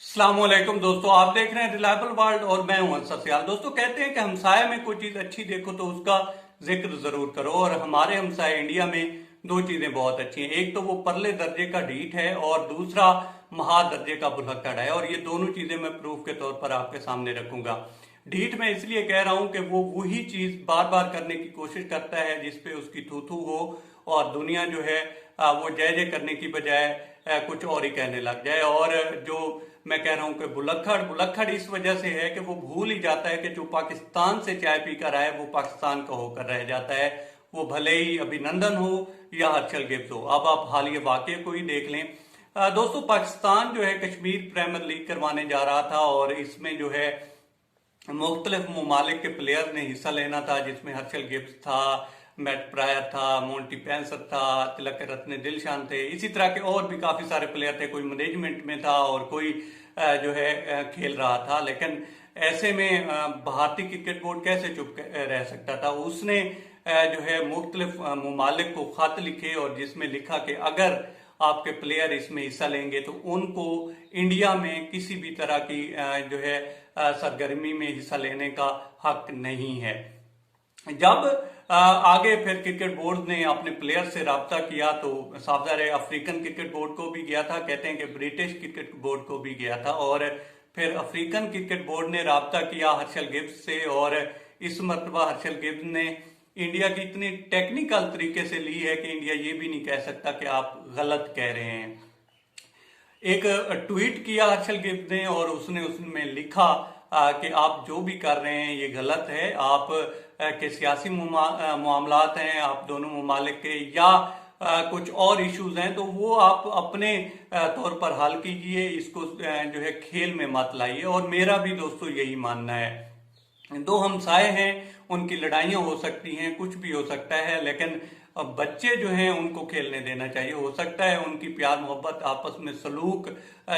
अस्सलामुअलैकुम दोस्तों, आप देख रहे हैं रिलायबल वर्ल्ड और मैं हूं अंसर सियाल। दोस्तों कहते हैं कि हमसाया में कोई चीज अच्छी देखो तो उसका जिक्र जरूर करो, और हमारे हमसाया इंडिया में दो चीजें बहुत अच्छी हैं। एक तो वो परले दर्जे का ढीठ है और दूसरा महा दर्जे का भुलक्कड़ है, और ये दोनों चीजें मैं प्रूफ के तौर पर आपके सामने रखूंगा। ढीठ मैं इसलिए कह रहा हूं कि वो वही चीज बार बार करने की कोशिश करता है जिसपे उसकी थू थू हो, और दुनिया जो है वो जय जय करने की बजाय कुछ और ही कहने लग जाए। और जो मैं कह रहा हूं कि भुलक्कड़ भुलक्कड़ इस वजह से है कि वो भूल ही जाता है कि जो पाकिस्तान से चाय पीकर आए वो पाकिस्तान का होकर रह जाता है, वो भले ही अभिनंदन हो या हर्षल गिब्स हो। अब आप हालिया वाकये को ही देख लें। दोस्तों पाकिस्तान जो है कश्मीर प्रीमियर लीग करवाने जा रहा था, और इसमें जो है मुख्तलिफ ममालिक के प्लेयर ने हिस्सा लेना था, जिसमें हर्षल गिब्स था, मैट प्रायर था, मोंटी पेंसर था, तिलक रत्ने दिलशान थे, इसी तरह के और भी काफी सारे प्लेयर थे। कोई मैनेजमेंट में था और कोई जो है खेल रहा था। लेकिन ऐसे में भारतीय क्रिकेट बोर्ड कैसे चुप रह सकता था। उसने जो है मुख्तलिफ ममालिक को खत लिखे, और जिसमें लिखा कि अगर आपके प्लेयर इसमें हिस्सा लेंगे तो उनको इंडिया में किसी भी तरह की जो है सरगर्मी में हिस्सा लेने का हक नहीं है। जब आगे फिर क्रिकेट बोर्ड ने अपने प्लेयर से राब्ता किया तो साफ ज़ाहिर है अफ्रीकन क्रिकेट बोर्ड को भी गया था, कहते हैं कि ब्रिटिश क्रिकेट बोर्ड को भी गया था, और फिर अफ्रीकन क्रिकेट बोर्ड ने राब्ता किया हर्षल गिब्स से, और इस मरतबा हर्षल गिब्स ने इंडिया की इतनी टेक्निकल तरीके से ली है कि इंडिया ये भी नहीं कह सकता कि आप गलत कह रहे हैं। एक ट्वीट किया हर्षल गिब्स ने, और उसने उसमें लिखा कि आप जो भी कर रहे हैं ये गलत है। आप के सियासी मामलात हैं आप दोनों ममालिक के, या कुछ और इश्यूज हैं, तो वो आप अपने तौर पर हल कीजिए, इसको जो है खेल में मत लाइए। और मेरा भी दोस्तों यही मानना है। दो हमसाए हैं, उनकी लड़ाइयां हो सकती हैं, कुछ भी हो सकता है, लेकिन बच्चे जो हैं उनको खेलने देना चाहिए। हो सकता है उनकी प्यार मोहब्बत आपस में सलूक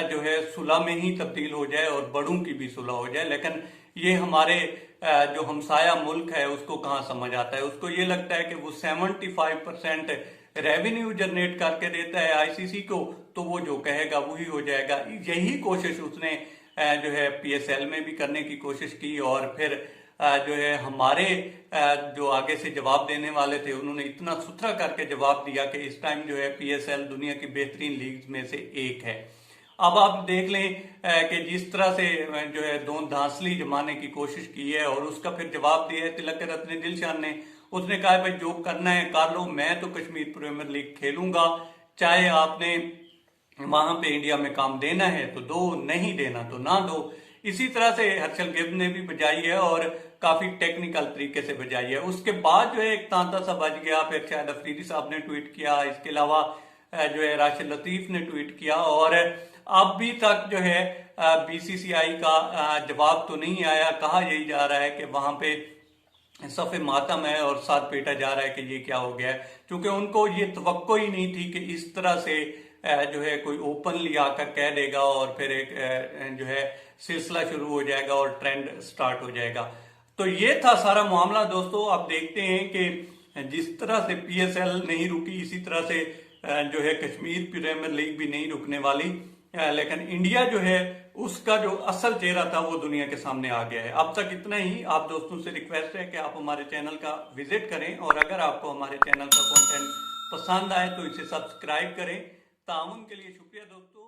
जो है सुलह में ही तब्दील हो जाए और बड़ों की भी सुलह हो जाए, लेकिन ये हमारे जो हमसाया मुल्क है उसको कहाँ समझ आता है। उसको ये लगता है कि वो 75% रेवेन्यू जनरेट करके देता है आईसीसी को, तो वो जो कहेगा वही हो जाएगा। यही कोशिश उसने जो है पीएसएल में भी करने की कोशिश की, और फिर जो है हमारे जो आगे से जवाब देने वाले थे उन्होंने इतना सुथरा करके जवाब दिया कि इस टाइम जो है पीएसएल दुनिया की बेहतरीन लीग में से एक है। अब आप देख लें कि जिस तरह से जो है दो धांसली जमाने की कोशिश की है, और उसका फिर जवाब दिया है तिलक रत्ने दिलशान ने। उसने कहा भाई जो करना है कर लो, मैं तो कश्मीर प्रीमियर लीग खेलूंगा, चाहे आपने वहां पे इंडिया में काम देना है तो दो, नहीं देना तो ना दो। इसी तरह से हर्षल गिब्स ने भी बजाई है, और काफी टेक्निकल तरीके से बजाई है। उसके बाद जो है एक तांता सा बज गया, फिर शायद अफरीदी साहब ने ट्वीट किया, इसके अलावा जो है राशिद लतीफ ने ट्वीट किया, और अभी तक जो है बीसीसीआई का जवाब तो नहीं आया। कहा यही जा रहा है कि वहां पे सफ़े मातम है और साथ पेटा जा रहा है कि ये क्या हो गया है, क्योंकि उनको ये तवक्को ही नहीं थी कि इस तरह से जो है कोई ओपनली आकर कह देगा, और फिर एक जो है सिलसिला शुरू हो जाएगा और ट्रेंड स्टार्ट हो जाएगा। तो ये था सारा मामला दोस्तों। आप देखते हैं कि जिस तरह से पीएसएल नहीं रुकी, इसी तरह से जो है कश्मीर प्रीमियर लीग भी नहीं रुकने वाली, लेकिन इंडिया जो है उसका जो असल चेहरा था वो दुनिया के सामने आ गया है। अब तक इतना ही। आप दोस्तों से रिक्वेस्ट है कि आप हमारे चैनल का विजिट करें, और अगर आपको हमारे चैनल का कंटेंट पसंद आए तो इसे सब्सक्राइब करें। ताउन के लिए शुक्रिया दोस्तों।